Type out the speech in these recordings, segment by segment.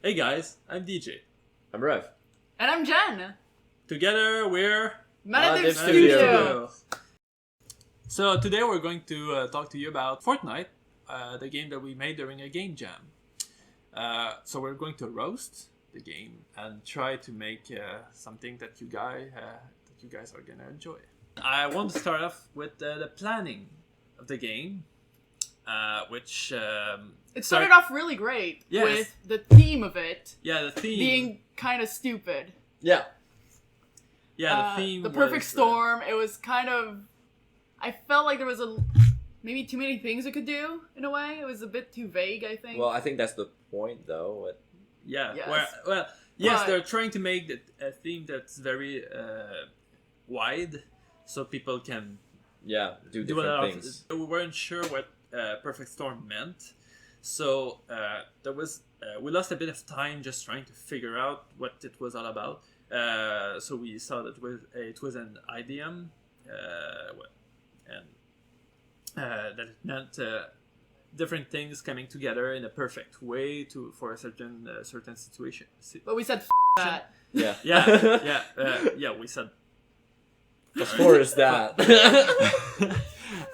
Hey guys, I'm DJ. I'm Rev. And I'm Jen. Together we're Metative Studio. Studio. So today we're going to talk to you about Fortnite, the game that we made during a game jam. So we're going to roast the game and try to make something that you guys are gonna enjoy. I want to start off with the planning of the game, which It started off really great Yes. with the theme of it the theme being kind of stupid. Yeah. the theme The perfect was, storm. It was kind of. I felt like there was maybe too many things it could do in a way. It was a bit too vague, I think. Well, I think that's the point, though. Yeah. Yes. Yes, But- they're trying to make a theme that's very wide, so people can Yeah, do do a lot different things. of. We weren't sure what perfect storm meant, so there was we lost a bit of time just trying to figure out what it was all about. So we saw that it was an idiom, and that it meant different things coming together in a perfect way for a certain situation. But we said that. Yeah. Yeah. We said. As far as that.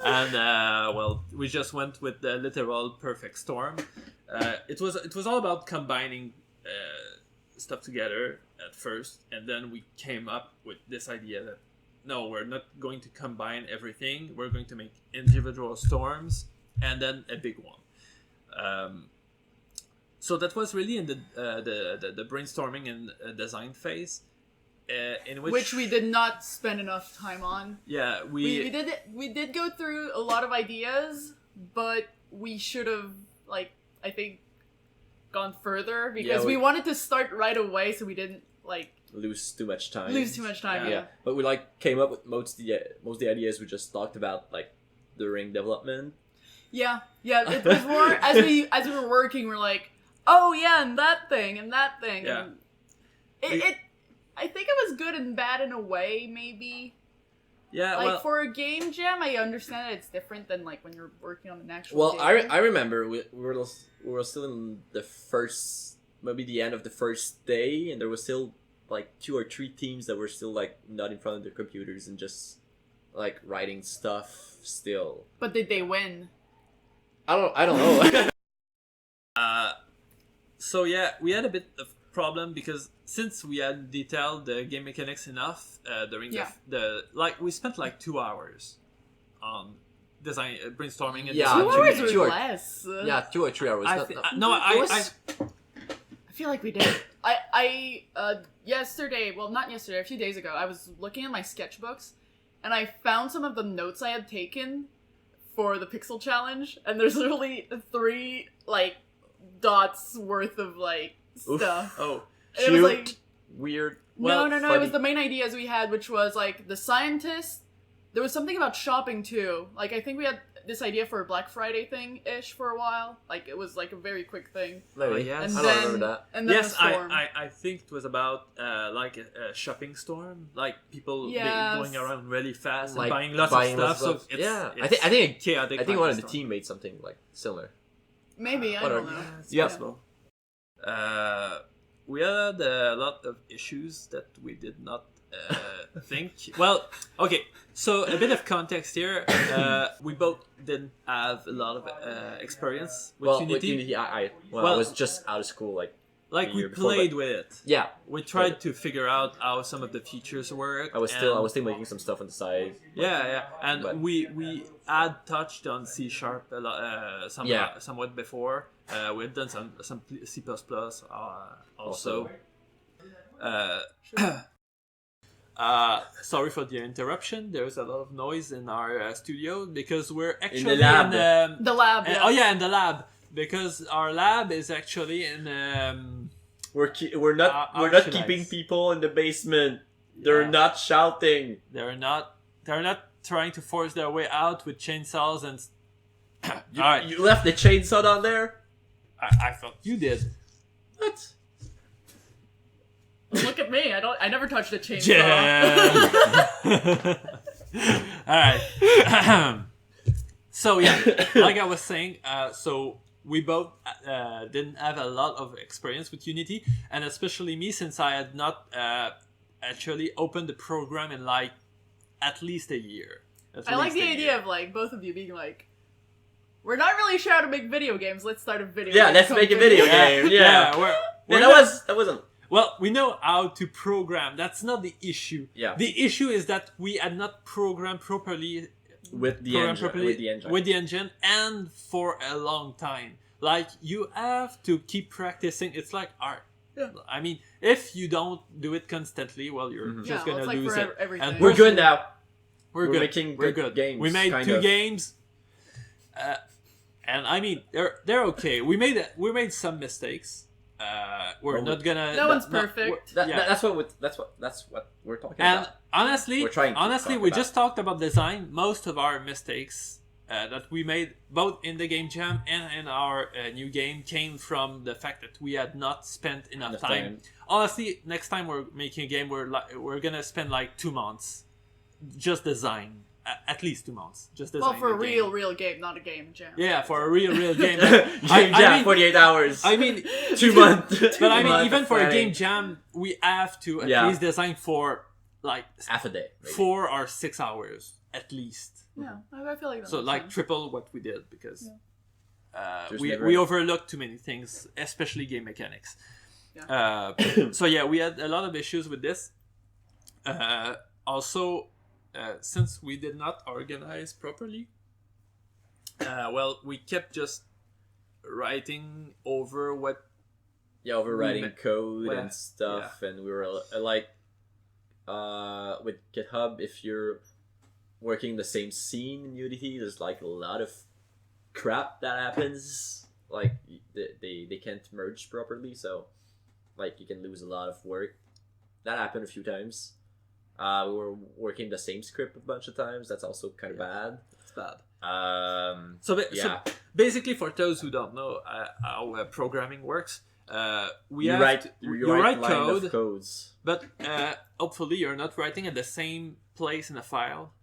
And we just went with the literal perfect storm. It was all about combining stuff together at first, and then we came up with this idea that no, we're not going to combine everything. We're going to make individual storms and then a big one. So that was really in the brainstorming and design phase, in which Which we did not spend enough time on. Yeah, We did go through a lot of ideas, but we should have, I think, gone further because we wanted to start right away, so we didn't lose too much time. Yeah. But we came up with most of the ideas we just talked about during development. Yeah. It was more as we were working, we're like, oh yeah, and that thing. Yeah. And it I think it was good and bad in a way, maybe. Yeah, For a game jam, I understand that it's different than when you're working on an actual. Well, game. I remember we were still in maybe the end of the first day, and there was still 2 or 3 teams that were still not in front of their computers and just writing stuff still. But did they win? I don't know. So yeah, we had a bit of problem because since we had detailed the game mechanics enough during we spent 2 hours on design brainstorming and 2 hours or 2 or less. Yeah, 2 or 3 hours. I feel like we did. I yesterday, well, not yesterday, a few days ago, I was looking at my sketchbooks, and I found some of the notes I had taken for the Pixel Challenge, and there's literally 3 dots worth of stuff. Oh, It was cute, weird. No, funny. it was the main ideas we had, which was the scientist. There was something about shopping too. I think we had this idea for a Black Friday thing-ish for a while. It was a very quick thing. Maybe. yes. And I then, don't remember that. And then yes, the storm. I think it was about a shopping storm, people Yes. going around really fast and Like, buying lots buying of lots stuff. of So stuff. it's, Yeah. it's I think chaotic. I think one of the storm. team made something similar. Maybe, I What don't are- know. Yeah, it's Yeah. possible. We had a lot of issues that we did not think. Well, okay, so a bit of context here. We both didn't have a lot of experience with Unity. With Unity, I Well- was just out of school, a We year before, played but- with it. yeah. We tried to figure out how some of the features work. I was still making some stuff on the side. Yeah, and But- we had touched on C# a lot, somewhat before. We had done some C++ also. Sorry for the interruption. There's a lot of noise in our studio because we're actually lab. The lab. Yeah. Oh yeah, in the lab, because our lab is actually in. We're not Archelites. keeping people in the basement. They're not shouting. They're not trying to force their way out with chainsaws and. You, All right. you left the chainsaw down there. I thought you did. What? Look at me. I never touched a chainsaw. Yeah. All right. So yeah, like I was saying, so we both didn't have a lot of experience with Unity, and especially me, since I had not actually opened the program in like at least a year. I like the idea of like both of you being like, we're not really sure how to make video games. Let's start a video. Yeah, let's make a video game. Yeah, that wasn't. Well, we know how to program. That's not the issue. Yeah. The issue is that we had not programmed properly with the engine and for a long time. Like, you have to keep practicing. It's like art. Yeah. I mean, if you don't do it constantly, well, you're just gonna like lose it. And we're good now. We're good. Making we're good good games. We made 2 games, and I mean they're okay. We made some mistakes. We're not gonna. No one's perfect. That's what we're talking about. And honestly, we just talked about design. Most of our mistakes that we made, both in the game jam and in our new game, came from the fact that we had not spent enough time. Honestly, next time we're making a game, we're gonna spend like 2 months, just design. At least 2 months, just design. Well, for a real game, not a game jam. Yeah, for a real game. Game jam, 48 hours. I mean, 2 months. But I mean, even for a game jam, we have to at least design for like half a day, maybe. 4 or 6 hours at least. Yeah, I feel like that. So like sense. triple what we did, because we overlooked too many things, especially game mechanics. Yeah. So yeah, we had a lot of issues with this. Also, since we did not organize properly, well, we kept just writing over what. Yeah, overwriting code and stuff, and we were like, with GitHub, if you're working the same scene in Unity, there's like a lot of crap that happens. Like they can't merge properly, so like you can lose a lot of work. That happened a few times. We were working the same script a bunch of times. That's also kind of bad. It's bad. So basically, for those who don't know how programming works, you write code, codes. but hopefully you're not writing at the same place in a file.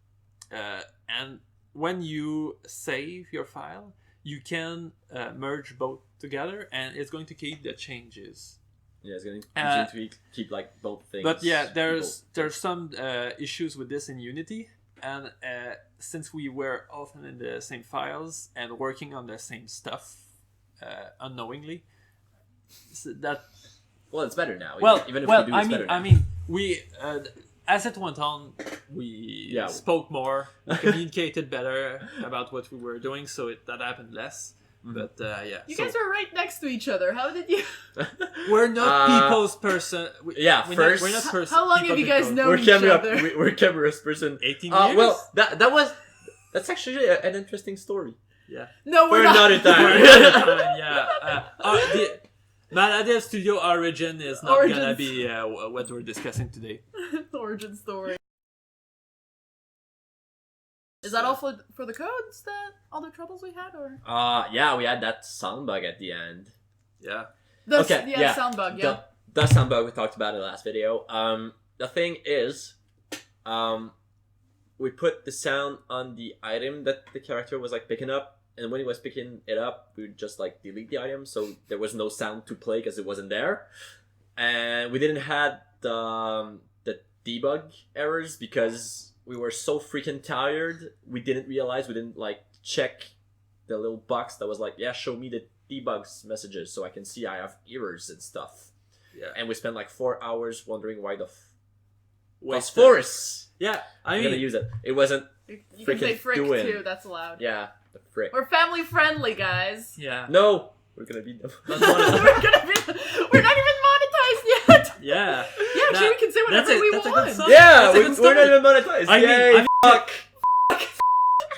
And when you save your file, you can merge both together, and it's going to keep the changes. Yeah, it's going to keep like both things. But yeah, there's some issues with this in Unity, and since we were often in the same files and working on the same stuff unknowingly, so that. Well, it's better now. Well, even if we do, it's better now. I mean, we as it went on, we spoke more, we communicated better about what we were doing, so that happened less. But you guys were right next to each other. How did you? We're not people's person. We're not person. How long have you guys known each other? We're Camera's person. 18 years. Well, that's actually an interesting story. Yeah. No, we're not. Another time. Yeah. The Gamedev Studio origin is not gonna be what we're discussing today. Origin story. Is that all for the codes, that all the troubles we had, or? Yeah, we had that sound bug at the end. Yeah. Sound bug, yeah. The sound bug we talked about in the last video. The thing is, we put the sound on the item that the character was like picking up, and when he was picking it up, we would just like delete the item, so there was no sound to play because it wasn't there. And we didn't have the debug errors because we were so freaking tired. We didn't realize, we didn't like check the little box that was like, yeah, show me the debugs messages so I can see I have errors and stuff. Yeah. And we spent like 4 hours wondering why the phosphorus. Yeah, I mean, gonna use it. It wasn't. You can say frick doing. too. That's allowed. Yeah, the frick. We're family friendly, guys. Yeah. No, we're gonna be. We're not even monetized yet. Yeah. Yeah, actually, we can say whatever we want. Yeah, we're not even monetized. I mean, fuck.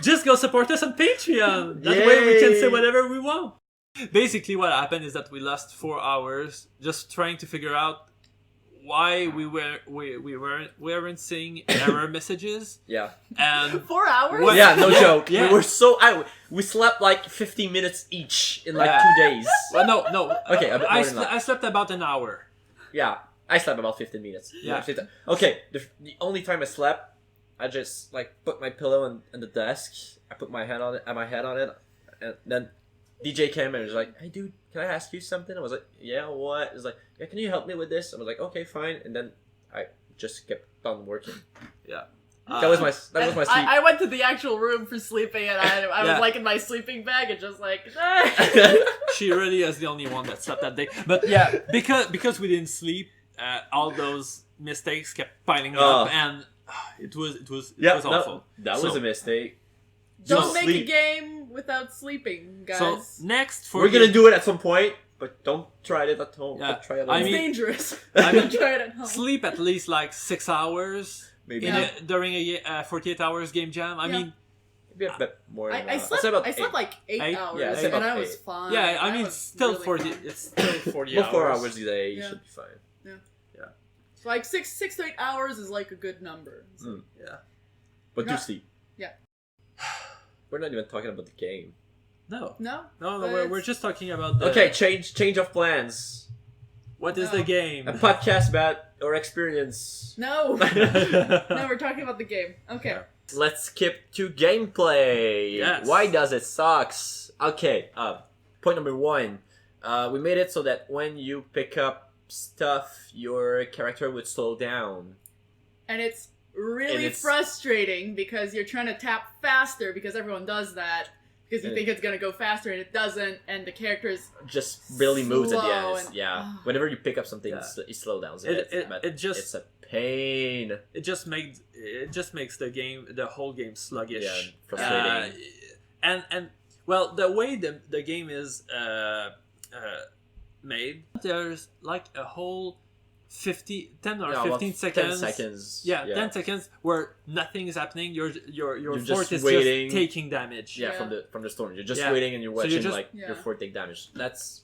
Just go support us on Patreon. That way we can say whatever we want. Basically, what happened is that we lost 4 hours just trying to figure out why we weren't seeing error messages. Yeah. And 4 hours? Yeah, no joke. Yeah. We were we slept like 15 minutes each in like 2 days. Well, no. Okay, I slept about an hour. Yeah, I slept about 15 minutes. Yeah. Okay, the only time I slept, I just like put my pillow on the desk. I put my head on it, and then DJ came and was like, "Hey, dude, can I ask you something?" I was like, "Yeah, what?" He was like, "Yeah, can you help me with this?" I was like, "Okay, fine." And then I just kept on working. Yeah. That was my sleep. I went to the actual room for sleeping, and I Yeah. was like in my sleeping bag and just like. She really is the only one that slept that day. But yeah, because we didn't sleep, all those mistakes kept piling up, and it was awful. That was a mistake. Don't So make sleep. a game without sleeping, guys. So next for We're gonna do it at some point, but don't try it at home. Yeah. Try it at I it's home. mean- dangerous. I mean, Don't try it at home. sleep at least like 6 hours Maybe during a 48 hours game jam. I Yeah. mean, maybe a bit more. I I'd say slept. about I slept 8. like 8 8? hours, Yeah, I'd say and about I was 8. fine. yeah, I mean, was still really 40. fine. It's still 40 About hours. 4 hours a day, you Yeah. should be fine. So like 6 to 8 hours is like a good number. So, Yeah. But do Not- sleep. yeah. We're not even talking about the game. No. No. No, But we're it's- just talking about the. Okay, change of plans. What is No. the game? A podcast about our experience. No. No, we're talking about the game. Okay. Yeah. Let's skip to gameplay. Yes. Why does it sucks? Okay. Point number 1. We made it so that when you pick up stuff, your character would slow down. And it's really And it's- frustrating because you're trying to tap faster because everyone does that because you And think it's gonna go faster and it doesn't, and the characters. Just really moves at the Slow end. and- Yeah. Whenever you pick up something, Yeah. it slows down. It just- it's a pain. It just makes the whole game sluggish. Yeah, frustrating. And well, the way the game is made, there's like a whole 10 or Yeah, 15 about seconds. 10 seconds. Yeah, 10 seconds where nothing is happening. Your You're fort just is waiting. just taking damage. Yeah, Yeah. from the storm. You're just Yeah. waiting and you're So watching you're just- like Yeah. your fort take damage. That's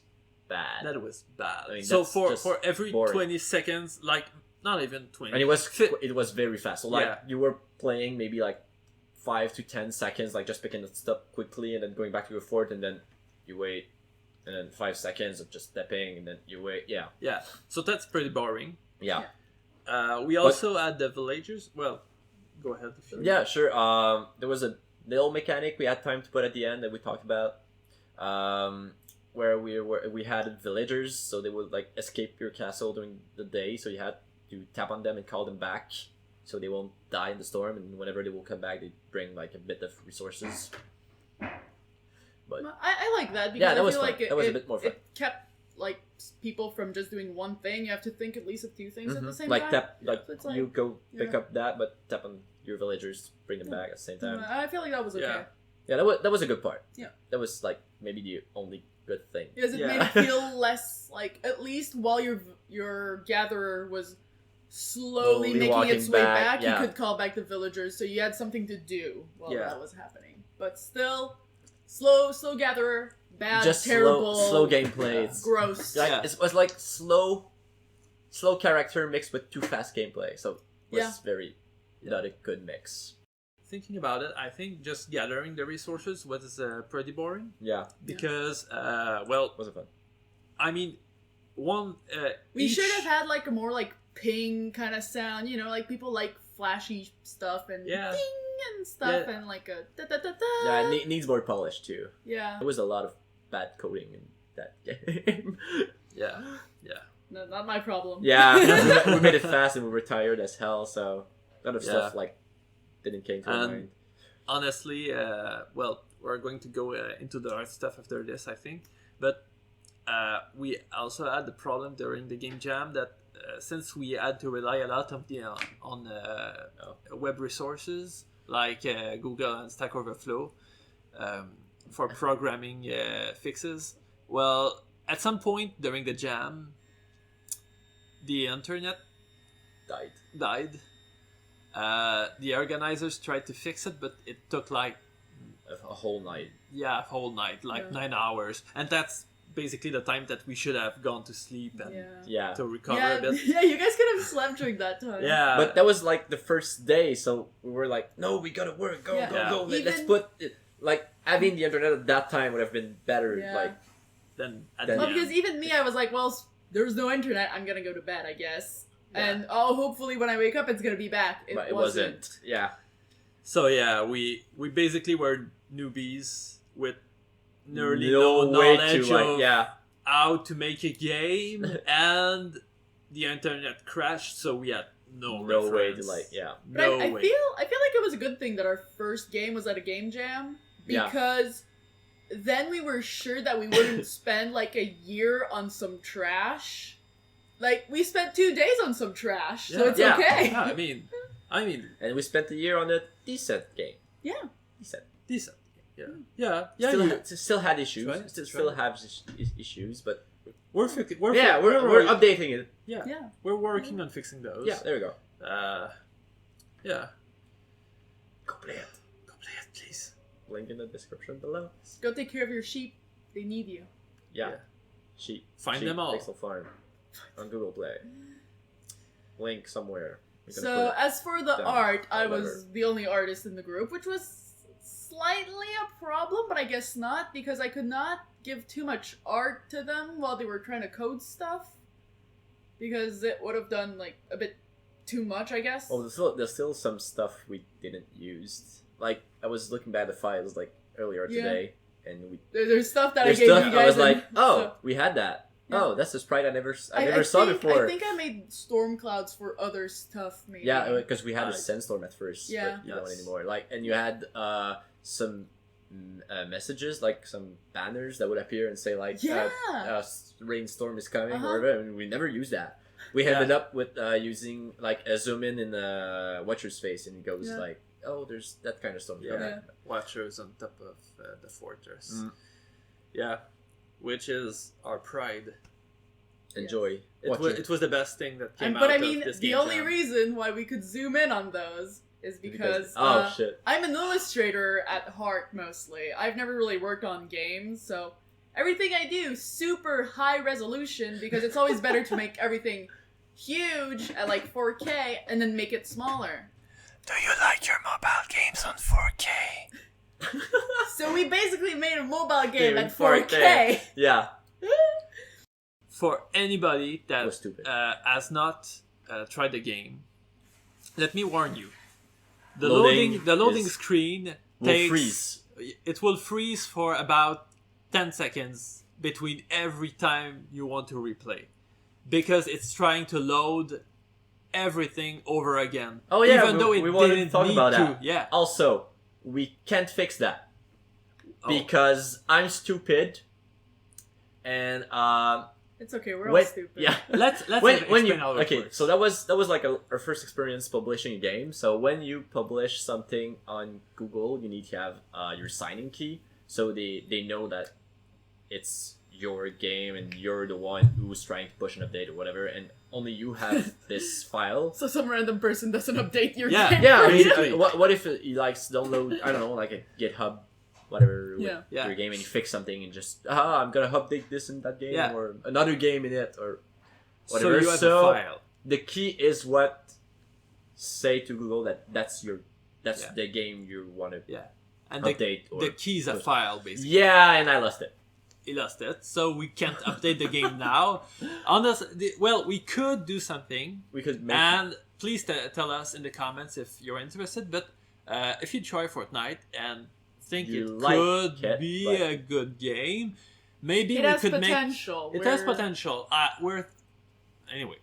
bad. That was bad. I mean, so that's just for every boring. 20 seconds, like not even 20. And Fi- it was very fast. So like Yeah. you were playing maybe like 5 to 10 seconds, like just picking the stuff quickly and then going back to your fort, and then you wait, and then 5 seconds of just stepping, and then you wait. Yeah, Yeah, so that's pretty boring. yeah, We also had the villagers. Well, go ahead. If you yeah. Sure. There was a little mechanic we had time to put at the end that we talked about, where we had villagers, so they would like escape your castle during the day, so you had to tap on them and call them back, so they won't die in the storm, and whenever they will come back, they bring like a bit of resources. But I like that because Yeah, that I was feel fun. like it, That was a it- bit more fun. It kept like people from just doing one thing. You have to think at least of 2 things at the same like time. tap, like So it's like- you go pick yeah. up that, but tap on your villagers, bring them back at the same time. I feel like that was okay. Yeah. Yeah, that was a good part. Yeah. That was like maybe the only good thing. Because it Yeah. made it feel less like, at least while your gatherer was slowly Slowly making walking its way back, back, yeah. you could call back the villagers, so you had something to do while Yeah. that was happening. But still, slow gatherer, bad, Just terrible, slow gameplay. It's gross. like Yeah. it was like slow character mixed with too fast gameplay. So it was Yeah. very not a good mix. Thinking about it, I think just gathering the resources was pretty boring Yeah, because, well, wasn't fun. I mean, one. We each- should have had like a more like ping kind of sound, you know, like people like flashy stuff and Yeah. ding and stuff Yeah. and like a da da da da. Yeah, it needs more polish too. Yeah. There was a lot of bad coding in that game. Yeah. No, not my problem. Yeah, we made it fast and we were tired as hell, so a lot of stuff like didn't came to our And- mind. Honestly, well, we're going to go into the art stuff after this, I think. But we also had the problem during the game jam that since we had to rely a lot on web resources like Google and Stack Overflow for programming fixes, well, at some point during the jam, the internet died. The organizers tried to fix it, but it took like A whole night. a whole night, like Yeah. 9 hours, and that's basically the time that we should have gone to sleep and Yeah. to recover Yeah, a bit. yeah, you guys could have slept during that time. Yeah, But that was like the first day, so we were like, no, we gotta work, go, Yeah. go, Yeah. go. Let's Even- put it, like, having the internet at that time would have been better. Yeah. Like, then at Then- the Well, because end. even me, I was like, well, there's no internet. I'm gonna go to bed, I guess. Yeah. And hopefully when I wake up, it's gonna be back. but it wasn't. Yeah. So yeah, we basically were newbies with nearly no no way knowledge to like of yeah. how to make a game, and the internet crashed, so we had no No way to reference. like yeah. But No I way. feel like it was a good thing that our first game was at a game jam Yeah. because then we were sure that we wouldn't spend like a year on some trash. Like we spent 2 days on some trash, so Yeah. it's Yeah. okay. Yeah, I mean, And we spent the year on a decent game. Yeah. Decent. decent. Yeah. Still had issues. That's right, that's Still right. have issues, but We're updating it. Yeah, Yeah. we're working on fixing those. Yeah, there we go. Yeah. Go play it. Go play it, please. Link in the description below. Go take care of your sheep. They need you. Yeah. Yeah. Sheep. Find Sheep them all. Pixel Farm on Google Play. Link somewhere. We're gonna So put it. as for the down, art, I or was whatever. the only artist in the group, which was slightly a problem, but I guess not because I could not give too much art to them while they were trying to code stuff because it would have done like a bit too much, I guess. Oh, there's still some stuff we didn't use. Like I was looking back at the files like earlier Yeah. today, and we There's stuff that there's I gave stuff you I guys. was like, and- oh, so- we had that. Yeah. Oh, that's a sprite I never I saw think- before. I think I made storm clouds for other stuff, maybe. Yeah, because we had a Nice. sandstorm at first. Yeah. But you don't Yes. anymore. Like, and you had some messages, like some banners that would appear and say like, Yeah. rainstorm is coming, Uh-huh. or whatever. And we never used that. We Yeah. ended up with using like a zoom in Watcher's face, and it goes Yeah. like, oh, there's that kind of storm Yeah. coming. Yeah. Watchers on top of the fortress. Mm. Yeah, which is our pride. Enjoy. It was the best thing that came out But I of mean, this the game only jam. reason why we could zoom in on those is because oh shit. I'm an illustrator at heart mostly. I've never really worked on games, so everything I do super high resolution because it's always better to make everything huge at like 4K and then make it smaller. Do you like your mobile games on 4K? So we basically made a mobile game Game at in 4K. Yeah. For anybody That that was stupid. has not tried the game, let me warn you. The Loading loading is- screen Will takes freeze. it will freeze for about 10 seconds between every time you want to replay because it's trying to load everything over again. Oh, yeah, even though it we wanted to didn't talk need about to. that. Yeah. Also, we can't fix that. Oh. Because I'm stupid, and It's okay, we're all when, stupid. yeah. Let's when explain you how it okay, works. so that was like our first experience publishing a game. So when you publish something on Google, you need to have your signing key, so they know that it's your game and you're the one who's trying to push an update or whatever, and only you have this file. So some random person doesn't update your Yeah. game. Yeah, I mean, Basically. what if he likes to download, I don't know, like a GitHub, whatever, with Yeah. Yeah. your game, and you fix something and just, I'm gonna update this in that game, Yeah. or another game in it, or So whatever. you have So a file. the key is what say to Google that's Yeah. the game you want to Yeah. And the update. Or key's a file basically. yeah, and I lost it. He lost it, so we can't update the game now. Well, we could do something, We could make and please tell us in the comments if you're interested. But if you try Fortnite and think You it like could it, be but- a good game, maybe It we has could potential. make it has We're- potential. Anyway,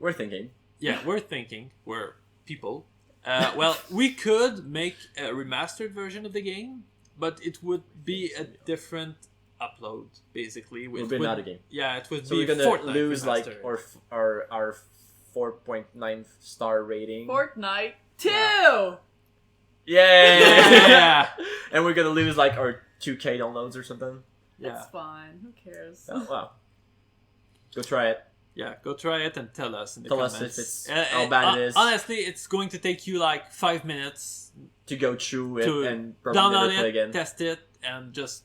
we're thinking. yeah, we're thinking, we're people. Well, we could make a remastered version of the game, but it would be a different upload, basically. It would be another game. Yeah, it would So be we're gonna Fortnite lose like remastered. our 4.9 star rating. Fortnite 2! Yay! Yeah. And we're gonna lose like our 2K downloads or something. Yeah, That's fine. Who cares? Oh, wow. Go try it. yeah. Go try it and tell us in the Tell us comments. if it's how bad it is. Honestly, it's going to take you like 5 minutes To go through it to and probably download never play it, again. test it, and just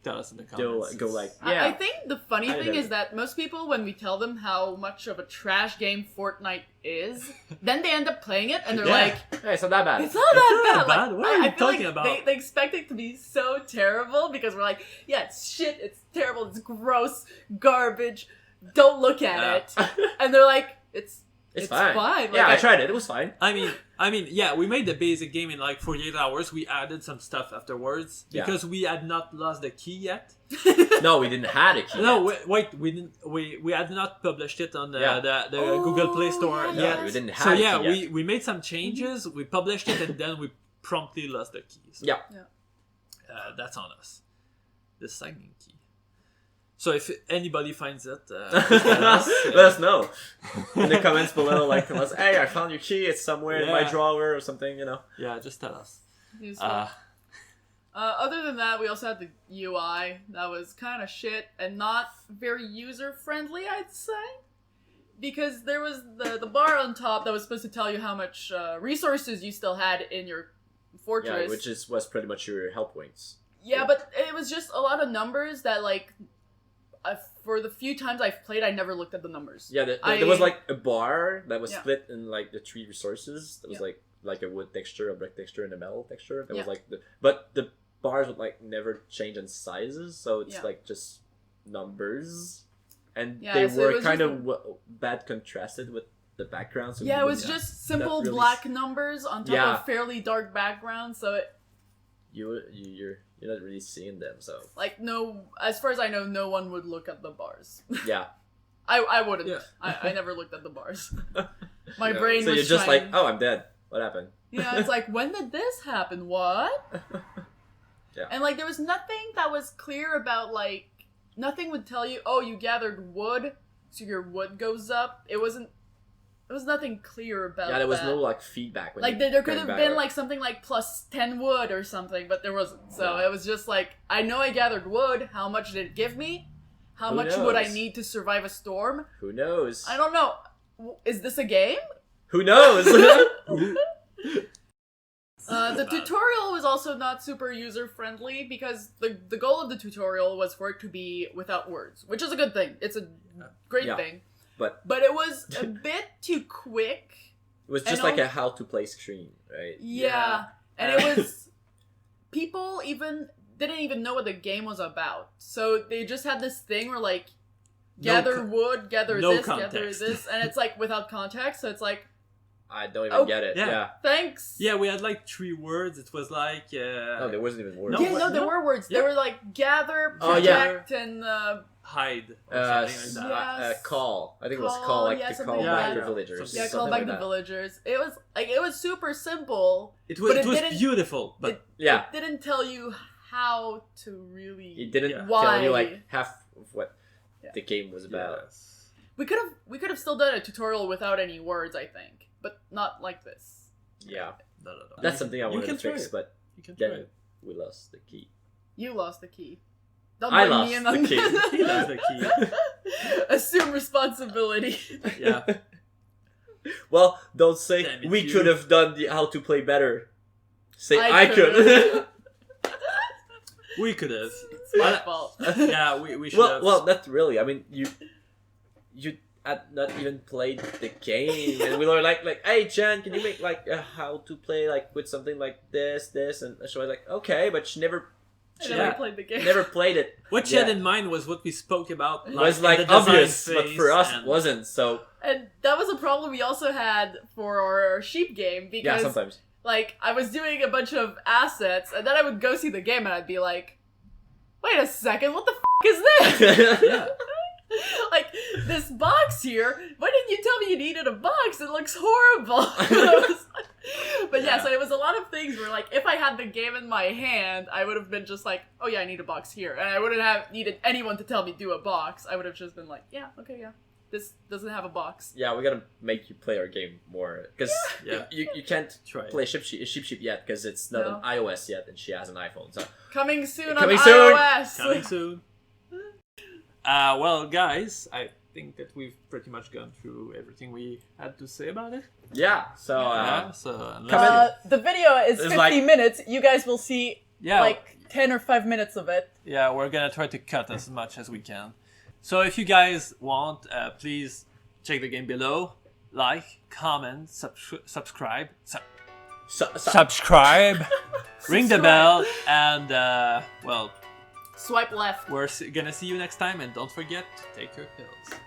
tell us in the comments. Go like, I yeah. think the funny I thing know. is that most people, when we tell them how much of a trash game Fortnite is, then they end up playing it and they're Yeah. like, Hey, it's not that bad. it's not that not bad. bad. Like, What are you I feel talking like about? They expect it to be so terrible because we're like, yeah, it's shit, it's terrible, it's gross, garbage, don't look at Yeah. it. And they're like, it's It's fine. Like, yeah, I tried it. It was fine. I mean, yeah, we made the basic game in like 48 hours. We added some stuff afterwards because we had not lost the key yet. No, we didn't have a key. No, yet. wait, we didn't. We had not published it on the Google Play Store yeah. yet. We didn't have. So a yeah, key yet. we made some changes. We published it, and then we promptly lost the keys. Yeah. That's on us. The signing key. So if anybody finds it, please tell us. Let us know in the comments below. Like, tell us, hey, I found your key. It's somewhere in my drawer or something. You know. Yeah, just tell us. Other than that, we also had the UI that was kind of shit and not very user friendly, I'd say, because there was the bar on top that was supposed to tell you how much resources you still had in your fortress. Yeah, which was pretty much your help points. Yeah, but it was just a lot of numbers that, like, for the few times I've played, I never looked at the numbers. Yeah, there was like a bar that was split in like the 3 resources. There was like a wood texture, a brick texture, and a metal texture. That was like but the bars would like never change in sizes, so it's like just numbers, and they were kind of bad contrasted with the background. So it was just simple black numbers on top of fairly dark background. So you're not really seeing them. So like as far as I know, no one would look at the bars. Yeah. I wouldn't. Yeah. I never looked at the bars. My brain was so you're just like, oh, I'm dead. What happened? Yeah, it's like, when did this happen? What? Yeah. And like, there was nothing that was clear about, like, nothing would tell you, oh, you gathered wood, so your wood goes up. There was nothing clear about that. Yeah, there was no, like, feedback. Like, there could have been, like, something like plus 10 wood or something, but there wasn't. So it was just like, I know I gathered wood. How much did it give me? How much would I need to survive a storm? Who knows? I don't know. Is this a game? Who knows? The tutorial was also not super user-friendly because the goal of the tutorial was for it to be without words, which is a good thing. It's a great thing. But it was a bit too quick. It was just like a how-to-play screen, right? Yeah. And it was... People didn't even know what the game was about. So they just had this thing where, like, gather wood, gather this, and it's, like, without context, so it's like... I don't even get it. Yeah. Thanks. Yeah, we had like 3 words. It was like... No, there wasn't even words. There were words. Yeah. They were like gather, protect, and... hide. Call. I think it was call, like to call back the villagers. Yeah, call back the villagers. It was super simple. It was beautiful, but it didn't tell you how to really... It didn't tell you like half of what the game was about. Yes. We could have still done a tutorial without any words, I think, but not like this. Yeah, no. That's something I wanted to fix, but then we lost the key. You lost the key. Don't blame me among the key. He lost the key. Assume responsibility. Yeah. Well, don't say we could have done the how to play better. Say I could. We could have. It's my fault. Yeah, we should have. Well, not really. I mean, you had not even played the game, and we were like, hey, Jen, can you make like a how to play like with something like this, and she was like, okay, but she never played the game. Never played it. What she had in mind was what we spoke about. It was like obvious, but for us it wasn't. So. And that was a problem we also had for our sheep game because sometimes. Like, I was doing a bunch of assets, and then I would go see the game, and I'd be like, wait a second, what the is this? Yeah. Like, this box here, why didn't you tell me you needed a box? It looks horrible. But so it was a lot of things where, like, if I had the game in my hand, I would have been just like, oh yeah, I need a box here. And I wouldn't have needed anyone to tell me do a box. I would have just been like, yeah, okay, yeah. This doesn't have a box. Yeah, we gotta make you play our game more. Because you can't play Sheep yet, because it's not on iOS yet, and she has an iPhone. So Coming soon on iOS! Coming soon. Well, guys, I think that we've pretty much gone through everything we had to say about it. Yeah, so... the video is 50 minutes. You guys will see, 10 or 5 minutes of it. Yeah, we're gonna try to cut as much as we can. So if you guys want, please check the game below. Like, comment, subscribe. Subscribe. Ring the bell, and, swipe left. We're gonna see you next time, and don't forget to take your pills.